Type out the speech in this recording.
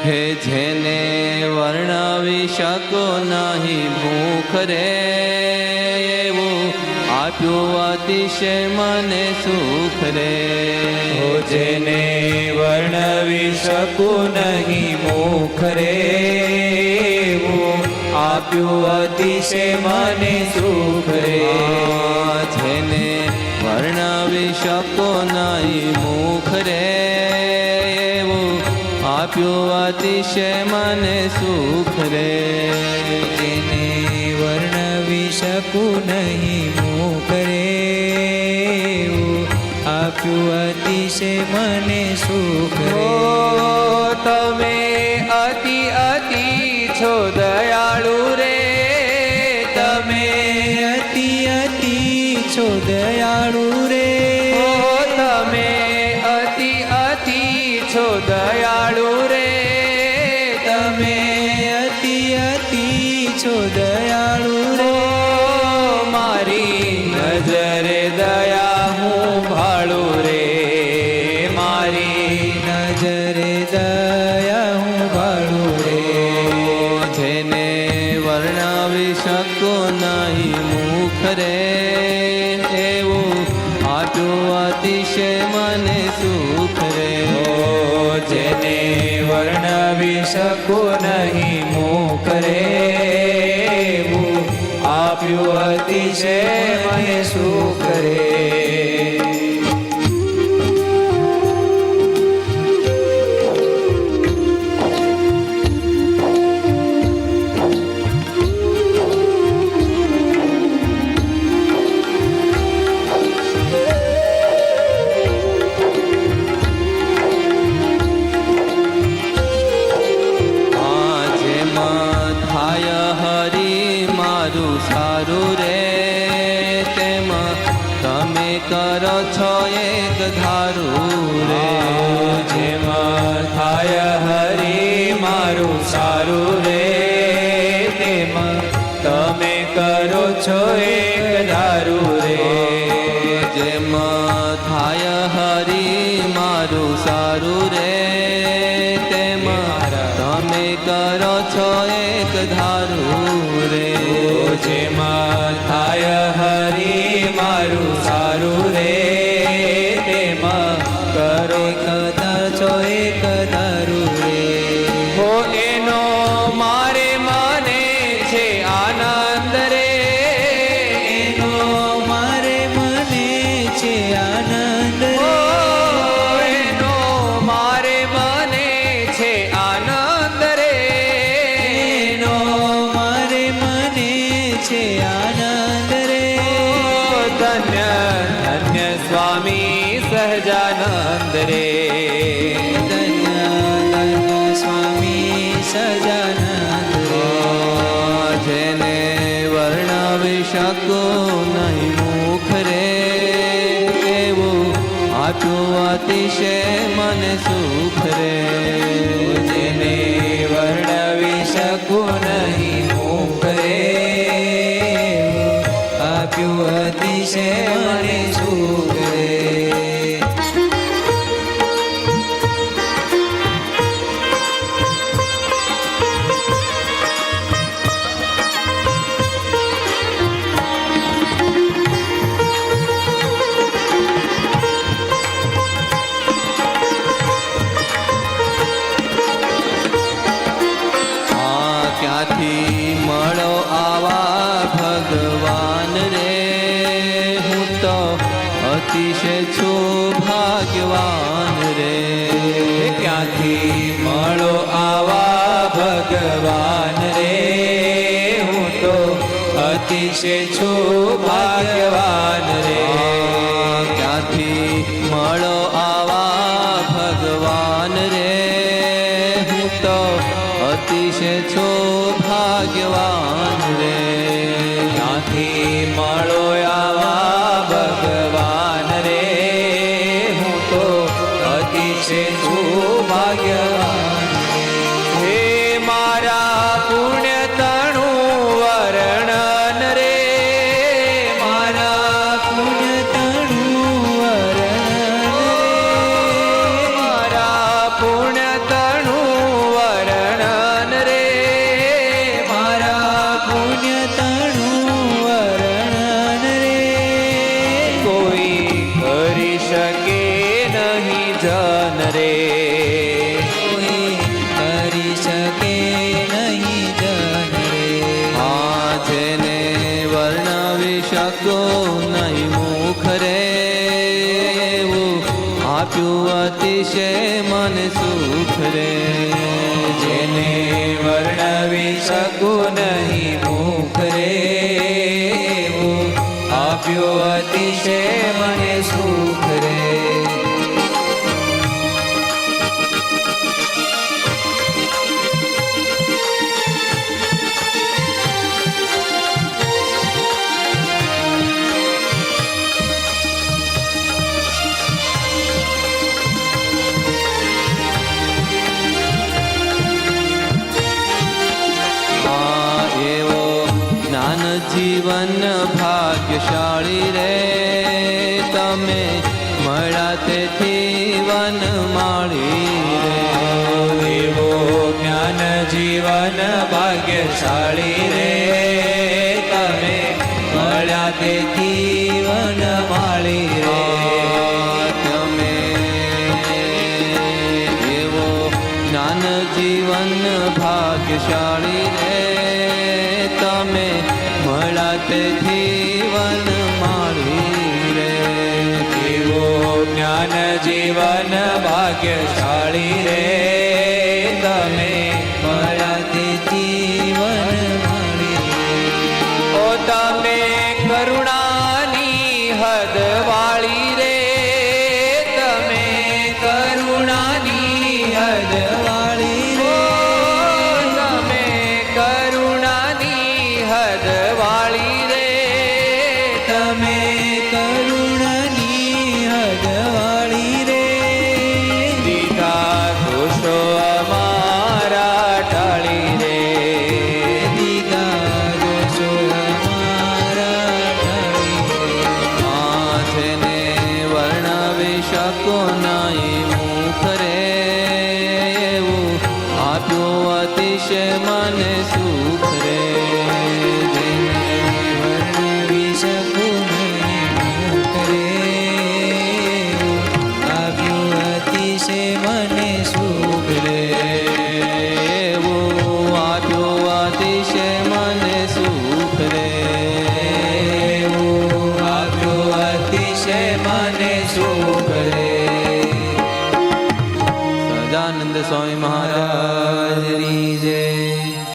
હે જેને વર્ણવી શકો નહીં મુખ રે, એવું આપ્યું અતિશય મને સુખ રે. હો જેને વર્ણવી શકું નહીં મુખ રે, એવું આપ્યું અતિશય મને સુખ રે. જેને વર્ણવી શકો નહીં મુખ રે, એવું આપ્યું અતિશય મને સુખ રે. જેને વર્ણવી શકું નહીં મુખ રે, એવું આપ્યું અતિશય મને સુખ રે. તમે અતિ અતિ છો દયાળુ રે, તમે અતિ અતિ છો દયાળુ રે. તમે અતિ અતિ છો દયાળુ રે, તમે અતિ અતિ છો દયાળુ રે. મારી નજરે દયા હું ભાળું રે, મારી નજરે દયા હું ભાળું રે. જેને વર્ણવી શકો નહીં મુખ રે, એવું આપ્યું અતિશય મને સુખ રે. જેને વર્ણવી શકું નહીં મુખ રે, એવું આપ્યું અતિશય મને સુખ રે. સારું રે, તેમાં તમે કરો છો એક ધારું રે. જેમાં થાય હરી મારું સારું રે, તેમાં તમે કરો છો એક ધારું રે. જેમાં થાય હરી મારું સારું રે, તેમાં તમે કરો છો એક ધારું રે. જેમાં થાય હરી મારું સારું રે, તેમાં કરો કદાચ છો એક ધારું રે. હો એનો મારે મને છે આનંદ રે, એનો મારે મને છે આનંદ રે. એનો મારે મને છે આનંદ રે, એનો મારે મને છે આનંદ રે. ધન્ય ધન્ય સ્વામી સહજાનંદ રે. ધન્ય ધન્ય સ્વામી સહજાનંદ રે. જેને વર્ણવી શકો નહીં મુખ રે, એવું આપ્યું અતિશય મને સુખ રે. જેને વર્ણવી શકું નહીં મુખ રે, આપ્યું અતિશય મને સુખ રે. ક્યાંથી મળો આવા ભગવાન રે, હું તો અતિશય છું ભાગ્યવાન રે. ક્યાંથી મળો આવા ભગવાન રે, હું તો અતિશય છું ભાગ્યવાન રે. ક્યાંથી મળો આવા ભગવાન રે, હું તો અતિશય છું ભાગ્યવાન રે. ક્યાંથી મળો આવા ભગવાન રે, હું તો અતિશય છું ભાગ્યવાન રે. હે મારા પુણ્ય તણું વર્ણન રે, મારા પુણ્ય તણું વર્ણન રે. મારા પુણ્ય તણું અતિશય મન સુખ રે જેને વર્ણવી શકું નહીં મુખ રે એવું આપ્યું અતિશય મને સુખ રે જીવન ભાગ્યશાળી રે તમે મળ્યા તેથી વન માળી રે એવો જ્ઞાન જીવન ભાગ્યશાળી રે તમે મળ્યા તેથી વનમાળી રે તમે એવો જ્ઞાન જીવન ભાગ્યશાળી રે તમે મળ્યા તેથી વન માળી રે એવો જ્ઞાન જીવન ભાગ્યશાળી રે તમે મળ્યા તેથી વનમાળી રે ઓ તમે કરુણાની હદ વાળી રે તમે કરુણાની હદ વાળી રે તમે કરુણાની હદ વાળી રે તમે કરુણાની હદ વાળી રે દીધા દોષો અમારા ટાળી રે દીધા દોષો અમારા ટાળી રે જેને વર્ણવી શકો નહીં મુખ રે એવું આપ્યું અતિશય મને સુખ રે